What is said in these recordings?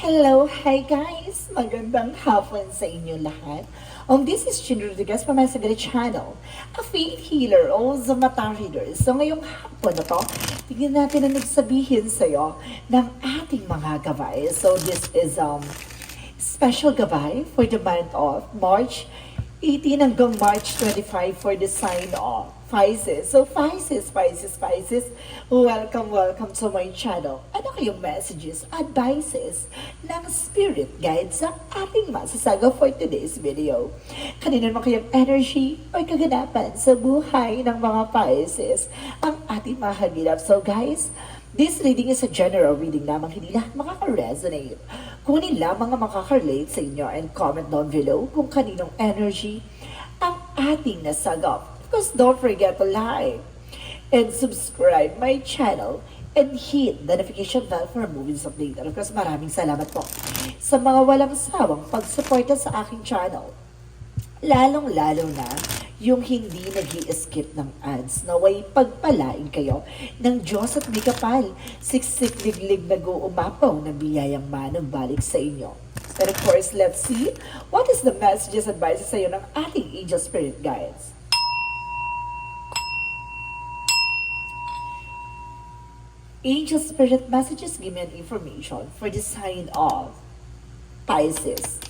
Hello, hi guys! Magandang hapon sa inyo lahat. This is Chin Rodriguez from my Sagari channel, a faith healer, also mata reader. So ngayong hapon na to, tignan natin ang nagsabihin sa'yo ng ating mga gabay. So this is special gabay for the month of March 18 hanggang March 25 for the sign of Pisces. So Pisces, welcome to my channel. Ano kayong messages, advices ng spirit guide sa ating masasaga for today's video? Kanina naman kayong energy o kaganapan sa buhay ng mga Pisces ang ating mahagilap. So guys, this reading is a general reading lamang, hindi lahat makaka-resonate. Kunin lamang ang makaka-relate sa inyo and comment down below kung kaninong energy ang ating nasagap. Of course, don't forget to like and subscribe my channel and hit the notification bell for movies update. And of course, maraming salamat po sa mga walang sawang pagsuporta sa aking channel. Lalong-lalo na yung hindi nag-i-skip ng ads. Naway pagpalain kayo ng Diyos at may kapal. Siksik liglig nag-uumapaw ng biyayang manang balik sa inyo. And of course, let's see what is the messages advices sa iyo ng ating angel spirit guides. Angel spirit messages give me an information for the sign of Pisces.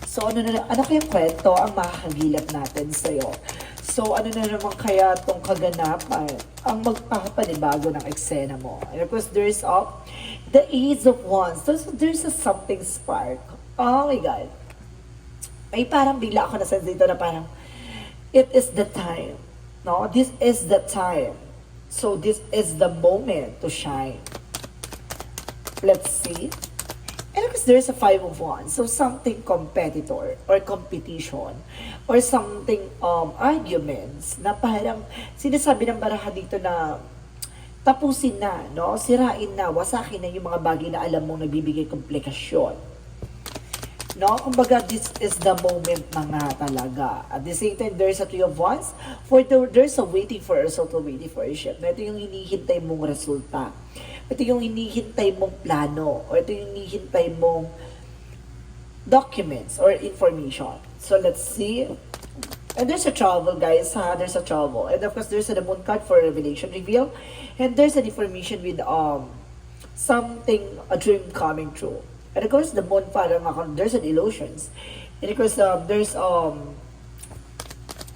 So ano kayang kwento ang makakagilap natin sa'yo? So ano na naman kaya itong kaganapan ang magpapanibago ng eksena mo? And of course, there's the Ace of Wands. So there's a something spark. Oh my God. May parang bigla ako nasense dito na parang, it is the time. No? This is the time. So this is the moment to shine. Let's see. And of course, there's a Five of Wands. So something competitor or competition or something arguments na parang sinasabi ng baraha dito na tapusin na, no? Sirain na, wasakin na yung mga bagay na alam mong nagbibigay komplikasyon. No? Kumbaga, this is the moment na nga talaga. At the same time, there's a Three of Wands. There's a waiting for a result, waiting for a shift. Ito yung hinihintay mong resulta. Ito yung hinihintay mong plano. O ito yung hinihintay mong documents or information. So, let's see. And there's a travel, guys. There's a travel. And of course, there's a moon card for revelation reveal. And there's an information with something, a dream coming true. And of course, the moon parang there's an illusions. And of course, there's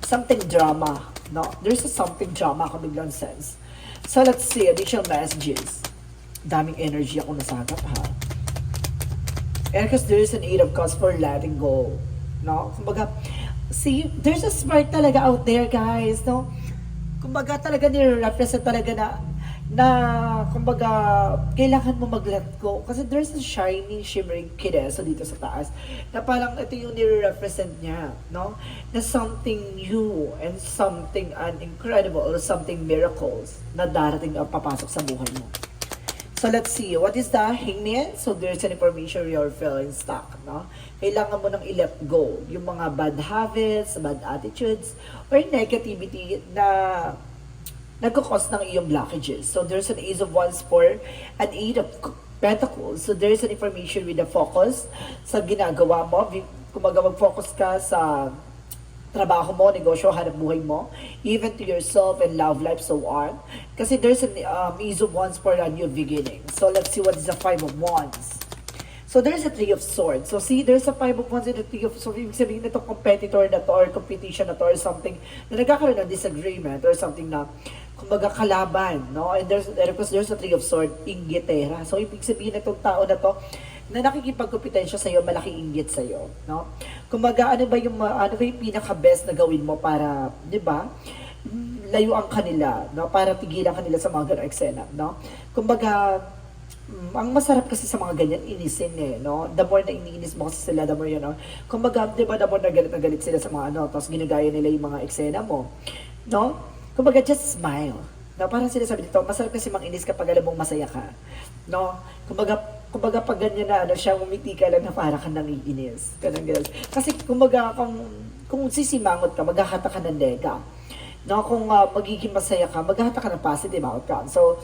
something drama. No, there's a something drama ako biglang sense. So let's see, additional messages. Daming energy ako nasagap ha. And of course, there's an Eight of Cups for letting go. No, kumbaga, see, there's a spark talaga out there, guys. No, kumbaga talaga nire-represent talaga kumbaga, kailangan mo mag-let go. Kasi there's a shiny, shimmering kineso dito sa taas. Na parang ito yung nire-represent niya, no? Na something new and something incredible or something miracles na darating ang papasok sa buhay mo. So let's see, what is the Hangman? So there's an information you're feeling stuck, no? Kailangan mo nang i-let go yung mga bad habits, bad attitudes, or negativity na nagkakos ng iyong blockages. So there's an Ace of Wands for an Eight of Pentacles. So there's an information with a focus sa ginagawa mo. Kung mag-focus ka sa trabaho mo, negosyo, hanap buhay mo, even to yourself and love life, so on. Kasi there's an Ace of Wands for a new beginning. So let's see what is the Five of Wands. So there's a Three of Swords. So see, there's a Five of Wands and a Three of Swords. Ibig sabihin na itong competitor na to or competition na to or something na nagkakaroon ng disagreement or something na kumbaga kalaban, no? And there's a Three of Swords, inggitera. So ibig sabihin na itong tao na to na nakikipagkompetensya sa'yo, malaking inggit sa'yo, no? Kumbaga, ano ba yung pinaka-best na gawin mo para, di ba, layuan kanila, no? Para tigilan kanila sa mga ganong eksena, no? Kumbaga, ang masarap kasi sa mga ganyan, inisin no? The more na iniinis mo kasi sila, the more no? Kumbaga, di ba, the more na galit sila sa mga tapos ginagaya nila yung mga eksena mo, no? Kumbaga, just smile. No? Parang sinasabi dito, masarap kasi manginis kapag alam mong masaya ka, no? Kumbaga pag ganyan na, siya umiti ka lang na para ka nangiinis. Ganun. Kasi, kumbaga, kung sisimangot ka, maghahata ka ng lega. no, kung magiging masaya ka, maghahata ka ng positive outcome. So,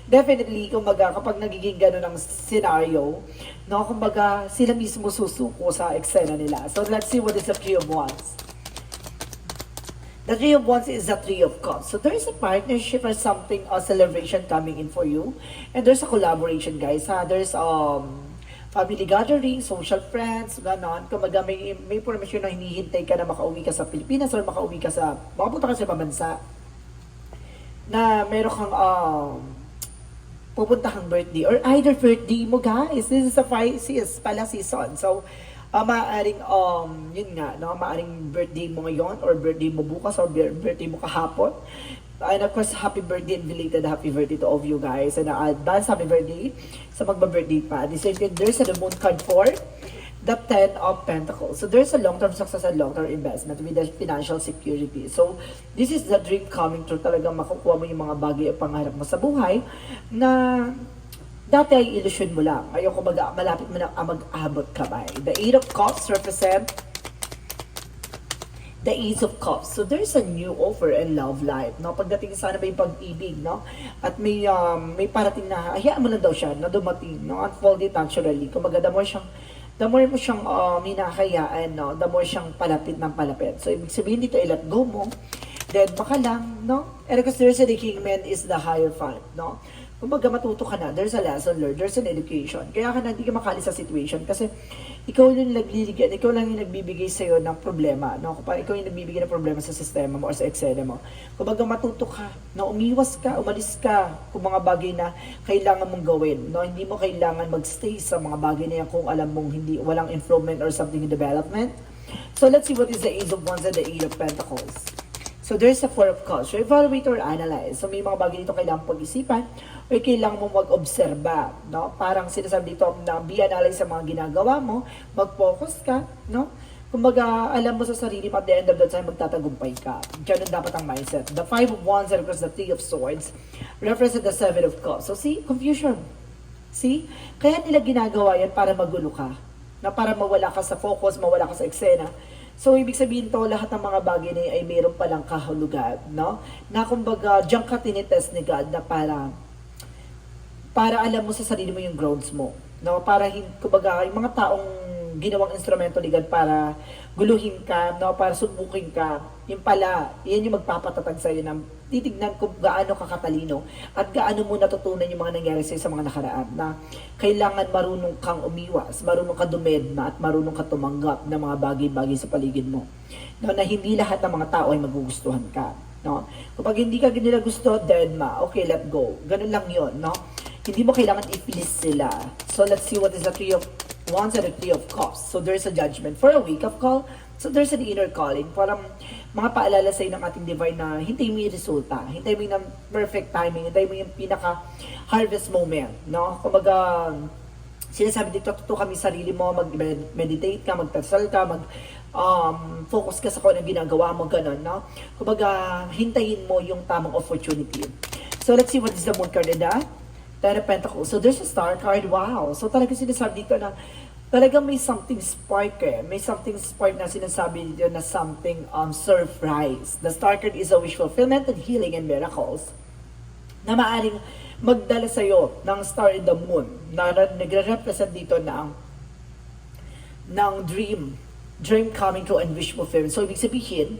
definitely, kumbaga, kapag nagiging gano'n ang scenario, no, kumbaga, sila mismo susuko sa eksena nila. So, let's see what is the Three of Wands. The Three of Wands is the Three of Cups. So, there is a partnership or something, a celebration coming in for you. And there's a collaboration, guys. There's, family gathering, social friends, gano'n. Kumbaga may permission na hinihintay ka na makauwi ka sa Pilipinas or makapunta ka sa ibang bansa. Na meron kang pupuntahang birthday or either birthday mo, guys. This is a Pisces pala season. So, maaaring, yun nga, no? Maaaring birthday mo ngayon or birthday mo bukas or birthday mo kahapon. And of course, happy birthday and belated happy birthday to all of you guys. And advance happy birthday sa magba-birthday pa. At the same time, there's a moon card for the Ten of Pentacles. So there's a long-term success and long-term investment with the financial security. So this is the dream coming true. Talagang makukuha mo yung mga bagay at pangarap mo sa buhay na dati ay illusion mo lang. Ngayon, kumbaga, malapit mo na mag-abot kamay. The Eight of Cups represent the Ace of Cups. So there's a new offer in love life, no? Pagdating sana may pag-ibig, no? At may parating na hayaan mo lang daw siya na dumating, no? Unfold it naturally. Kumbaga, the more mo siyang minahayaan, no? The more siyang palapit ng palapit. So ibig sabihin dito, i-let go mo. Then baka lang, no? And because there's a Kingman is the higher five, no? Kumbaga matuto ka na, there's a lesson learned, there's an education. Kaya ka na hindi ka makali sa situation kasi ikaw yung nagliligyan, ikaw lang yung nagbibigay sa'yo ng problema, no? Kapag ikaw yung nagbibigay ng problema sa sistema mo or sa eksena mo. Kumbaga matuto ka, na umiwas ka, umalis ka kung mga bagay na kailangan mong gawin, no? Hindi mo kailangan magstay sa mga bagay na yan kung alam mong walang improvement or something in development. So let's see what is the Ace of Wands and the Eight of Pentacles. So there's a Four of Cups. So evaluate or analyze. So may mga bagay dito kailangan pag-isipan o kailangan mo mag-obserba, no? Parang sinasabi dito na be analyze sa mga ginagawa mo, mag-focus ka, no? Kumbaga, alam mo sa sarili mo at the end of the time, magtatagumpay ka. Ganun dapat ang mindset. The Five of Wands and of course the Three of Swords represent the Seven of Cups. So see, confusion. See? Kaya nila ginagawa yan para magulo ka. Na para mawala ka sa focus, mawala ka sa eksena. So, ibig sabihin to, lahat ng mga bagay na yun ay mayroon palang kahulugan, no? Na kumbaga, diyan ka tinitest ni God na para alam mo sa sarili mo yung grounds mo, no? Para, kumbaga, yung mga taong ginawang instrumento ni God para guluhin ka, no? Para subukin ka, yung pala, yan yung magpapatatag sa'yo ng titignan kung gaano ka katalino at gaano mo natutunan yung mga nangyari sa'yo sa mga nakaraan na kailangan marunong kang umiwas, marunong ka dumedma at marunong ka tumanggap ng mga bagay-bagay sa paligid mo. No, na hindi lahat ng mga tao ay magugustuhan ka. No? Kapag hindi ka nila gusto, dedma, okay, let go. Ganun lang yon, no? Hindi mo kailangan i-please sila. So let's see what is the Three of Wands and the Three of Cups. So there's a judgment for a wake-up call. So there's an inner calling. Parang mga paalala sa'yo ng ating divine na hintayin mo yung resulta. Hintayin mo yung perfect timing. Hintayin mo yung pinaka-harvest moment. No? Kumbaga, sinasabi dito, tuto kami sarili mo, mag-meditate ka, magtasal ka, focus ka sa kung anong ginagawa mo, ganun. No? Kumbaga, hintayin mo yung tamang opportunity. So let's see what is the moon card in the Ten of Pentacles. So there's a star card. Wow. So talaga sinasabi dito na talagang may something spark eh. May something spark na sinasabi dito na something surprise. The star card is a wish fulfillment and healing and miracles na maaaring magdala sa'yo ng star in the moon na nagre-represent dito ng dream coming true and wish fulfillment. So ibig sabihin,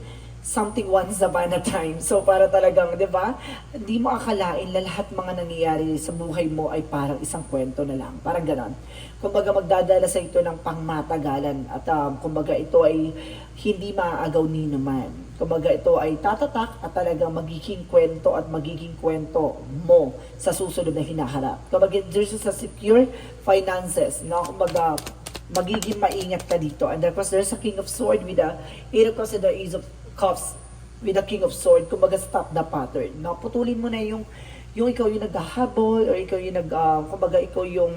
something once upon a time. So para talagang, di ba, hindi mo akalain na lahat mga nangyayari sa buhay mo ay parang isang kwento na lang. Parang ganon. Kumbaga magdadala sa ito ng pangmatagalan at kumbaga ito ay hindi maaagaw ni naman. Kumbaga ito ay tatatak at talagang magiging kwento mo sa susunod na hinaharap. Kumbaga there's a secure finances, no? Kumbaga magiging maingat ka dito. And of course there's a King of Swords with the Eight of Cups and the Ace of Cups with the King of Swords. Kumbaga stop the pattern. No? Putulin mo na yung ikaw yung naghahabol or ikaw yung kumbaga ikaw yung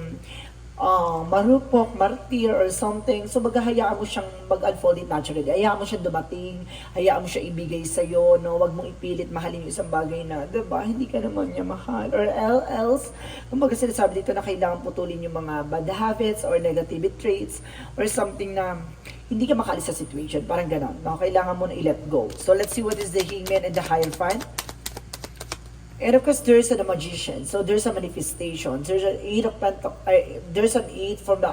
marupok, martir, or something. So, maghahayaan mo siyang mag-unfold it naturally. Hayaan mo siya dumating, hayaan mo siya ibigay sa'yo, no? Huwag mong ipilit mahalin yung isang bagay na, diba, hindi ka naman niya mahal. Or else, kumbaga sinasabi dito na kailangan putulin yung mga bad habits or negative traits or something na hindi ka makalis sa situation. Parang ganon, no? Kailangan mo na i-let go. So, let's see what is the Hangman and the Hierophant. And of course, there's a magician. So there's a manifestation. There's an eight of there's an eight from the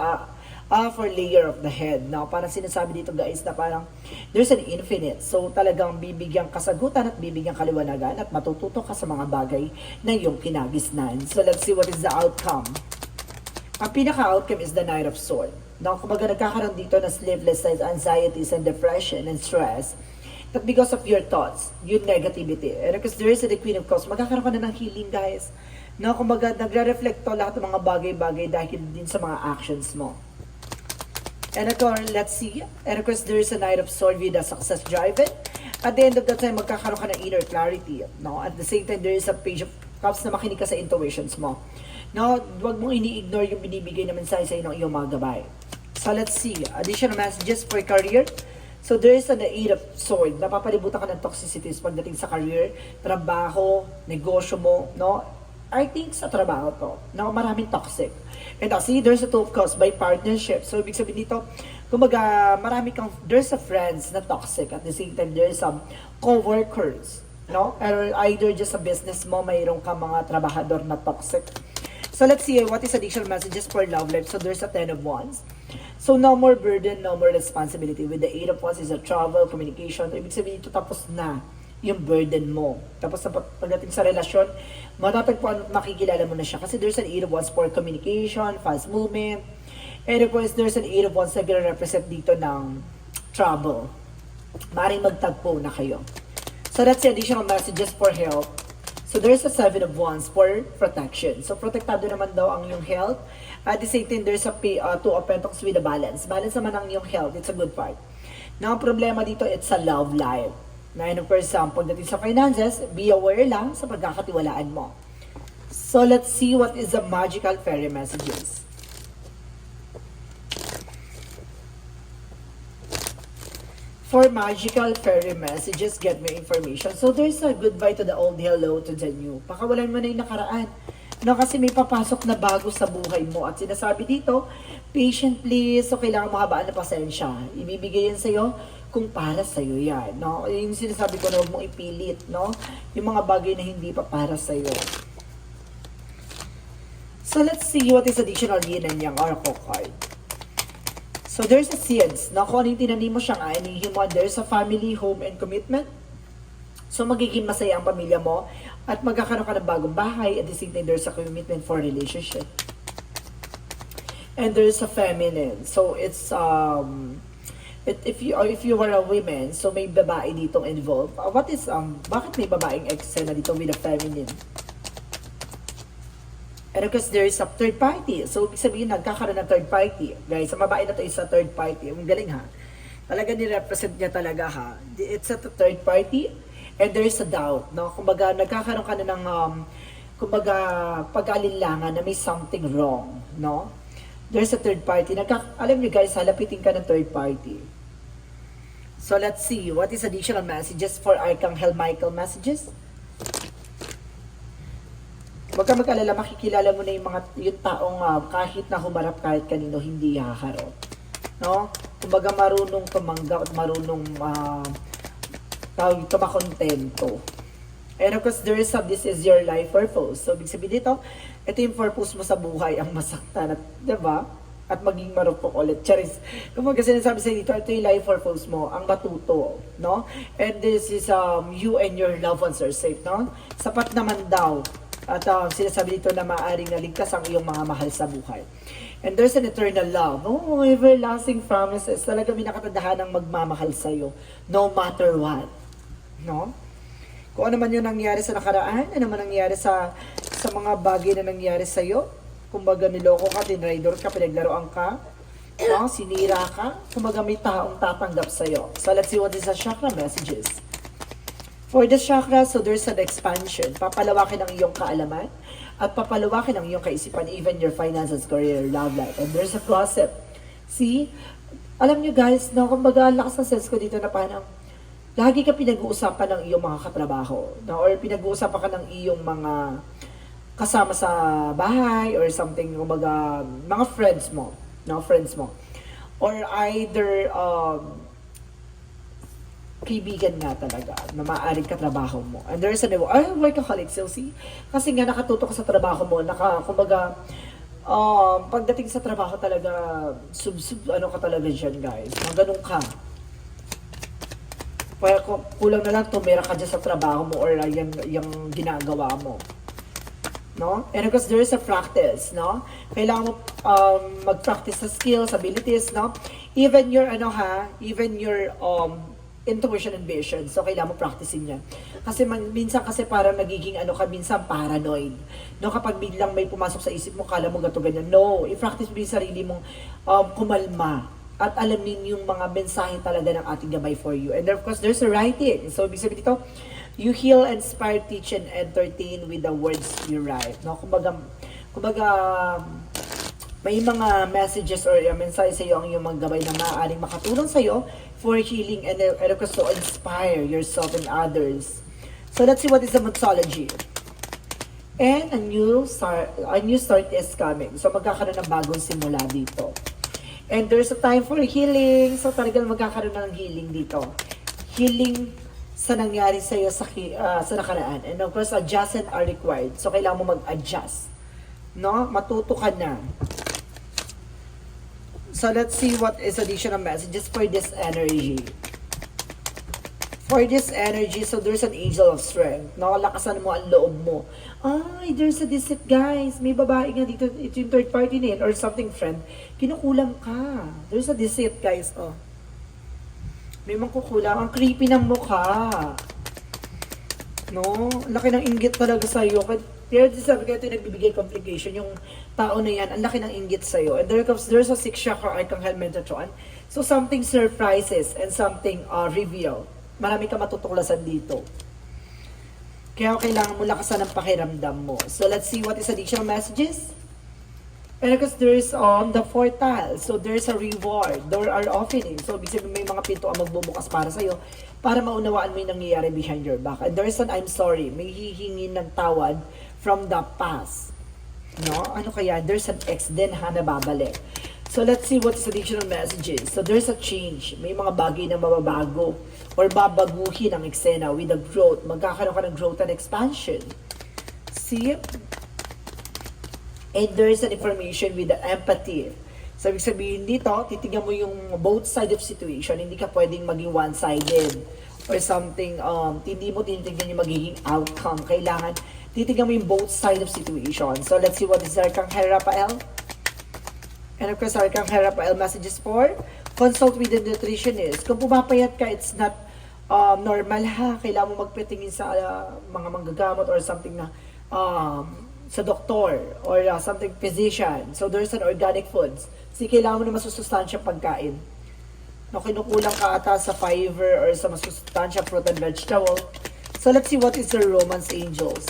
upper layer of the head. Now, parang sinasabi dito guys na parang there's an infinite. So talagang bibigyan kasagutan at bibigyan kaliwanagan at matututo ka sa mga bagay na iyong kinagisnan. So let's see what is the outcome. Ang pinaka-outcome is the Knight of Swords. Now, kumbaga nagkakaroon dito na sleepless nights, anxieties, and depression and stress. But because of your thoughts, your negativity, and because there is a the Queen of Cups, magkakaroon ka na ng healing, guys. No, kumbaga, nagre-reflect to lahat ng mga bagay-bagay dahil din sa mga actions mo. And of course, let's see. And of course, there is a Knight of Swords with a success driven. At the end of the time, magkakaroon ka ng inner clarity. No? At the same time, there is a Page of Cups na makinig ka sa intuitions mo. No, huwag mong ini-ignore yung binibigay na mensahe sa ng iyong mga gabay. So let's see. Additional messages for career. So there is an Eight of Swords. Napapalibutan ka ng toxicities pagdating sa career, trabaho, negosyo mo, no? I think sa trabaho to, no? Maraming toxic. And see, there's a Two of Cups by partnership. So ibig sabihin dito, kumbaga, there's a friends na toxic. At the same time, there's some co-workers, no? Or either just a business mo, mayroon ka mga trabahador na toxic. So let's see what is additional messages for love life. So there's a Ten of Wands. So no more burden, no more responsibility. With the Eight of Wands is a travel, communication. Ibig sabihin ito tapos na yung burden mo. Tapos na pagdating sa relasyon, matatagpuan, makikilala mo na siya. Kasi there's an Eight of Wands for communication, fast movement. And of course, there's an Eight of Wands na represent dito ng travel. Maaaring magtagpo na kayo. So that's the additional messages for health. So there's a Seven of Wands for protection. So protektado naman daw ang iyong health. At the same time, there's a Two of Pentacles with a balance. Balance naman ang iyong health. It's a good part. Now, ang problema dito, it's a love life. Na and for example, pagdating sa finances, be aware lang sa pagkakatiwalaan mo. So let's see what is the magical fairy messages. For magical fairy messages, get me information. So there's a goodbye to the old, hello to the new. Pakawalan mo na yung nakaraan. No, kasi may papasok na bago sa buhay mo. At sinasabi dito, patient please. So kailangan mo habaan na pasensya. Ibibigay yan sa'yo kung para sa'yo yan. No? Yung sinasabi ko na huwag mong ipilit. No? Yung mga bagay na hindi pa para sa'yo. So let's see what is additional yin and yang oracle card. So there's a seeds. Na kung ano yung tinanim mo siyang anihin mo, there's a family, home, and commitment. So magiging masaya ang pamilya mo at magkakaroon ka ng bagong bahay. At the same time, there's a commitment for relationship. And there's a feminine. So it's if you were a woman, so may babae ditong involved. What is bakit may babaeng eksena dito with a feminine? And of course, there is a third party. So, ibig sabihin, nagkakaroon ng third party. Guys, ang babae na to is a third party. Ang galing ha. Talaga ni-represent niya talaga ha. It's a third party and there is a doubt. No? Kumbaga, nagkakaroon ka na ng kumbaga, pag-alinlangan na may something wrong. No? There's a third party. Alam niyo guys, halapitin ka ng third party. So, let's see. What is additional messages for Archangel Michael messages? Huwag ka mag-alala, makikilala mo na yung taong kahit na humarap kahit kanino, hindi haharap. No? Kumbaga marunong tumanggap at marunong tumakontento. And of course, this is your life purpose. So, ibig sabihin dito, ito yung purpose mo sa buhay, ang masaktan at, diba? At maging marupok ulit. Charis. Kumbaga sinasabi sa dito, ito yung life purpose mo, ang matuto. No? And this is, you and your loved ones are safe. No? Sapat naman daw. At sinasabi dito na maaaring naligtas ang iyong mga mahal sa buhay. And there's an eternal love. Oh, everlasting promises. Talaga may nakatadahan ng magmamahal sa'yo. No matter what. No? Kung ano man yung nangyari sa nakaraan, ano man nangyari sa mga bagay na nangyari sa'yo. Kumbaga niloko ka, dinraidor ka, pinaglaruan ka. No? Sinira ka. Kumbaga may taong tatanggap sa'yo. So let's see what is the chakra messages. For the chakra, so there's an expansion. Papalawakin ang iyong kaalaman. at papaluwakin ang iyong kaisipan, even your finances, career, love life. And there's a gossip. See? Alam nyo guys, no, kumbaga lakas ng sense ko dito na parang lagi ka pinag-uusapan ng iyong mga katrabaho, no? Or pinag-uusapan ka ng iyong mga kasama sa bahay or something, kumbaga mga friends mo, no? Friends mo. Or either kaibigan nga talaga na maaaring katrabaho mo. And there's a workaholic, so see? Kasi nga nakatutok ka sa trabaho mo, kumbaga, pagdating sa trabaho talaga, ano ka talaga dyan, guys. Ganun ka. Kaya kulang na lang tumira ka dyan sa trabaho mo or yung ginagawa mo. No? And because there is a practice, no? Kailangan mo mag-practice sa skills, abilities, no? Even your intuition and vision. So, kailangan mo practicing yan. Kasi minsan kasi parang nagiging minsan paranoid. No, kapag biglang may pumasok sa isip mo, kala mo gato ganyan. No, i-practice mo yung sarili mong kumalma at alamin yung mga mensahe talaga ng ating gabay for you. And of course, there's a writing. So, ibig sabihin dito, you heal, inspire, teach, and entertain with the words you write. No, kumbaga may mga messages or mensahe sa iyo ang iyong mga gabay na maaaring makatulong sa iyo for healing and of course to inspire yourself and others. So let's see what is the mythology. And a new start is coming. So magkakaroon ng bagong simula dito. And there's a time for healing. So talagang magkakaroon ng healing dito. Healing sa nangyari sa iyo sa nakaraan. And of course, adjustment are required. So kailangan mo mag-adjust. No? Matuto ka na. So let's see what is additional messages for this energy. For this energy, so there's an angel of strength. No? Lakasan mo ang loob mo. Ay, there's a deceit, guys. May babae nga dito, ito yung third party na yun, or something friend. Kinukulang ka. There's a deceit, guys. Oh. May mangkukulang. Ang creepy ng mukha. No? Laki ng inggit talaga sa'yo. Kaya sabi ko, ito yung nagbibigay complication. Yung tao na yan, ang laki ng inggit sa'yo. And there's a 6 chakra Archangel Metatron. So something surprises and something reveal. Marami ka matutuklasan dito. Kaya kailangan mo lakasan ang pakiramdam mo. So let's see what is additional messages. And because there's the portal. So there's a reward. There are openings. So ibig sabihin may mga pinto ang magbubukas para sa'yo para maunawaan mo yung nangyayari behind your back. And there's an I'm sorry. May hihingin ng tawad from the past. No? Ano kaya? There's an ex din na babalik. So let's see what is additional messages. So there's a change. May mga bagay na mababago or babaguhin ang eksena with the growth. Magkakaroon ka ng growth and expansion. See? And there's an information with the empathy. So, ibig sabihin dito, titignan mo yung both side of situation. Hindi ka pwedeng maging one-sided or something. Hindi mo tinitignan yung magiging outcome. Kailangan, titignan mo yung both side of situation. So, let's see what is Archangel Raphael. And of course, Archangel Raphael messages for consult with the nutritionist. Kung pumapayat ka, it's not normal ha. Kailangan mo magpatingin sa mga manggagamot or something na sa doktor or something physician. So there's an organic foods. Kasi kailangan mo na masusustansyang pagkain. No, kinukulang ka ata sa fiber or sa masusustansyang fruit and vegetable. So let's see what is the romance angels.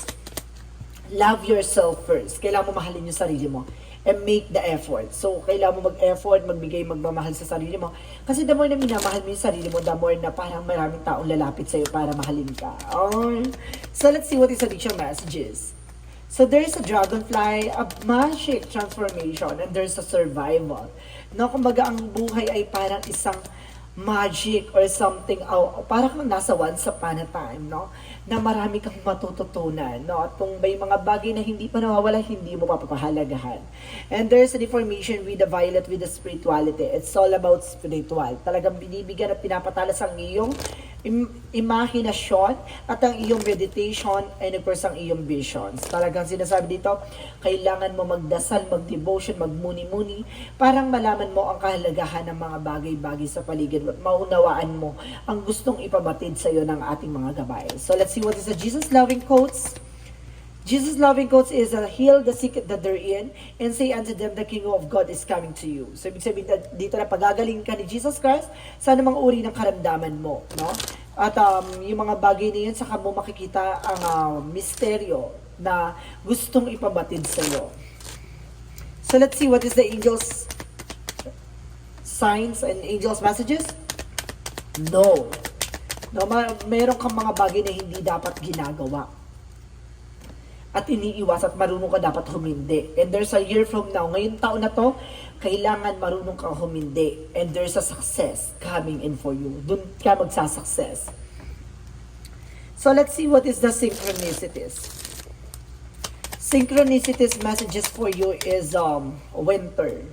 Love yourself first. Kailangan mo mahalin yung sarili mo. And make the effort. So, kailangan mo mag-effort, magmamahal sa sarili mo. Kasi the more na minamahal mo yung sarili mo, the more na parang maraming taong lalapit sa'yo para mahalin ka. So, let's see what is additional messages. So, there's a dragonfly, a magic transformation, and there's a survival. No, kumbaga, ang buhay ay parang isang magic or something, parang kang nasa once upon a time, no? Na marami kang matututunan, no? At kung may mga bagay na hindi pa nawawala, hindi mo papahalagahan. And there's an information with the violet, with the spirituality. It's all about spiritual. Talagang binibigyan at pinapatalas ang iyong imahinasyon at ang iyong meditation and of course ang iyong visions. Talagang sinasabi dito, kailangan mo magdasal, mag-devotion, magmuni-muni, parang malaman mo ang kahalagahan ng mga bagay-bagay sa paligid mo at maunawaan mo ang gustong ipabatid sa iyo ng ating mga gabay. So let's see what is the Jesus loving quotes. Jesus loving quotes is heal the sick that they're in and say unto them the kingdom of God is coming to you. So ibig sabihin dito na pagagaling ka ni Jesus Christ sa anumang uri ng karamdaman mo, no? At yung mga bagay na yun, saka mo makikita ang misteryo na gustong ipabatid sa'yo. So let's see what is the angels signs and angels messages. No. No, meron kang mga bagay na hindi dapat ginagawa. At iniiwas at marunong ka dapat humindi. And there's a year from now, ngayong taon na to, kailangan marunong kang humindi. And there's a success coming in for you. Doon ka magsasuccess. So let's see what is the synchronicities. Synchronicities messages for you is winter.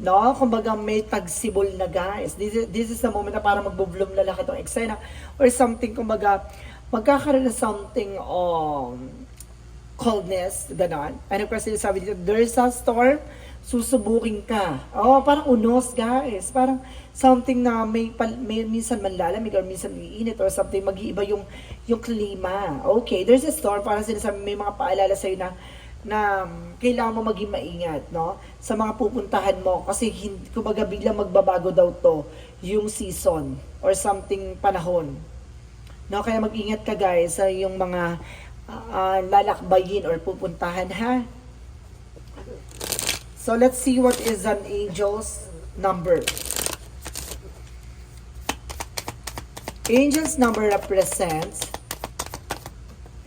No? Kumbaga may tagsibol na guys. This is the moment na parang magbo-bloom na lahat ng eksena or something, kumbaga magkakaroon na something coldness, ganon. And of course, sabi dito, there's a storm, susubukin ka. Oh, parang unos guys. Parang something na may minsan manlalamig or minsan iinit or something, mag-iiba yung klima. Okay, there's a storm, parang sinasabi, may mga paalala sa'yo na kailangan mo maging maingat, no? Sa mga pupuntahan mo, kasi kumbaga biglang magbabago daw to yung season or something panahon. No, kaya mag-ingat ka guys sa yung mga lalakbayin or pupuntahan, ha? So let's see what is an angel's number. Angel's number represents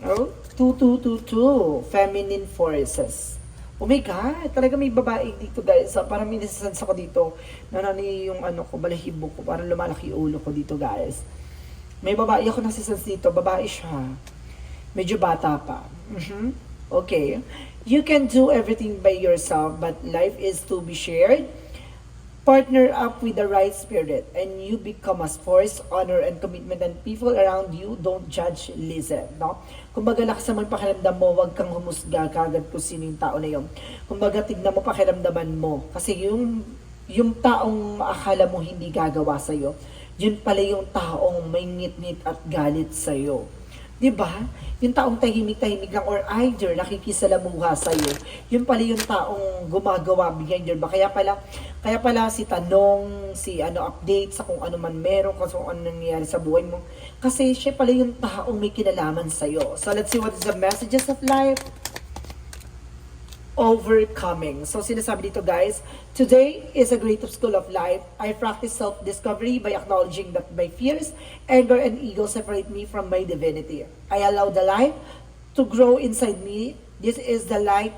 2222, feminine forces. Oh my God, talaga may babae dito guys. Parang may nasasense ako dito. Nanani yung ko, balahibo ko. Parang lumalaki ulo ko dito guys. May babae ako nasasense dito. Babae siya. Medyo bata pa. Okay. You can do everything by yourself, but life is to be shared. Partner up with the right spirit and you become a force, honor, and commitment, and people around you don't judge, listen, no? Kumbaga lakas naman pakiramdam mo, wag kang humusga kagad kung sino yung tao na yun. Kumbaga tignan mo, pakiramdaman mo. Kasi yung taong akala mo hindi gagawa sa'yo, yun pala yung taong may ngit-ngit at galit sa'yo. Diba? Yung taong tahimik-tahimik lang or either nakikisalamuha sa'yo, yun pala yung taong gumagawa behind your back. Kaya pala si tanong, si update sa kung ano man meron, kung ano nangyayari sa buhay mo. Kasi siya pala yung taong may kinalaman sa'yo. So let's see what is the messages of life. Overcoming. So sinasabi dito guys, today is a great school of life. I practice self-discovery by acknowledging that my fears, anger, and ego separate me from my divinity. I allow the light to grow inside me. This is the light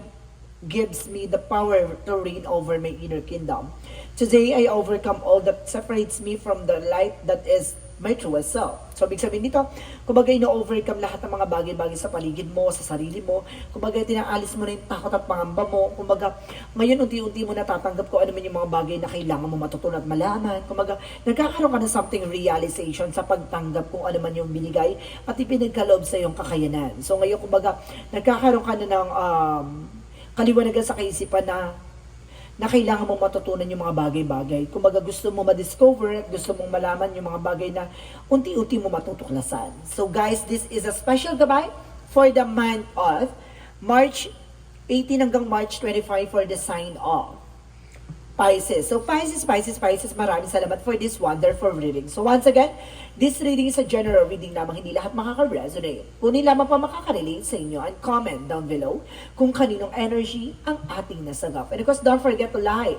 gives me the power to reign over my inner kingdom. Today, I overcome all that separates me from the light that is my truest self. So, ibig sabihin dito, kumbaga ino-overcome lahat ng mga bagay-bagay sa paligid mo, sa sarili mo. Kumbaga, tinaalis mo na yung takot at pangamba mo. Kumbaga, ngayon unti-unti mo natatanggap ko ano man yung mga bagay na kailangan mo matutunan at malaman. Kumbaga, nagkakaroon ka ng something realization sa pagtanggap kung ano man yung binigay at ipinagkaloob sa iyong kakayanan. So, ngayon, kumbaga, nagkakaroon ka na ng kaliwanagan sa kaisipan na kailangan mong matutunan yung mga bagay-bagay. Kung baga gusto mo ma-discover, gusto mong malaman yung mga bagay na unti-unti mo matutuklasan. So guys, this is a special gabay for the month of March 18 hanggang March 25 for the sign of Pisces. So Pisces, maraming salamat for this wonderful reading. So once again, this reading is a general reading lamang, hindi lahat makaka-resonate. Kunin lamang pa makaka-relate sa inyo and comment down below kung kaninong energy ang ating nasagap. And of course, don't forget to like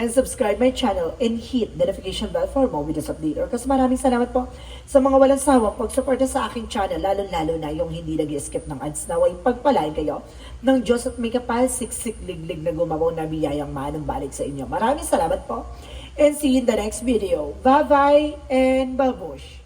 and subscribe my channel and hit the notification bell for more videos update. Kasi maraming salamat po sa mga walang sawang pagsuporta sa aking channel, lalo-lalo na yung hindi nag-skip ng ads. Naway pagpalain kayo ng Diyos at may kapal, siksik, liglig na gumawa na biyayang manong balik sa inyo. Maraming salamat po and see you in the next video. Bye-bye and babush!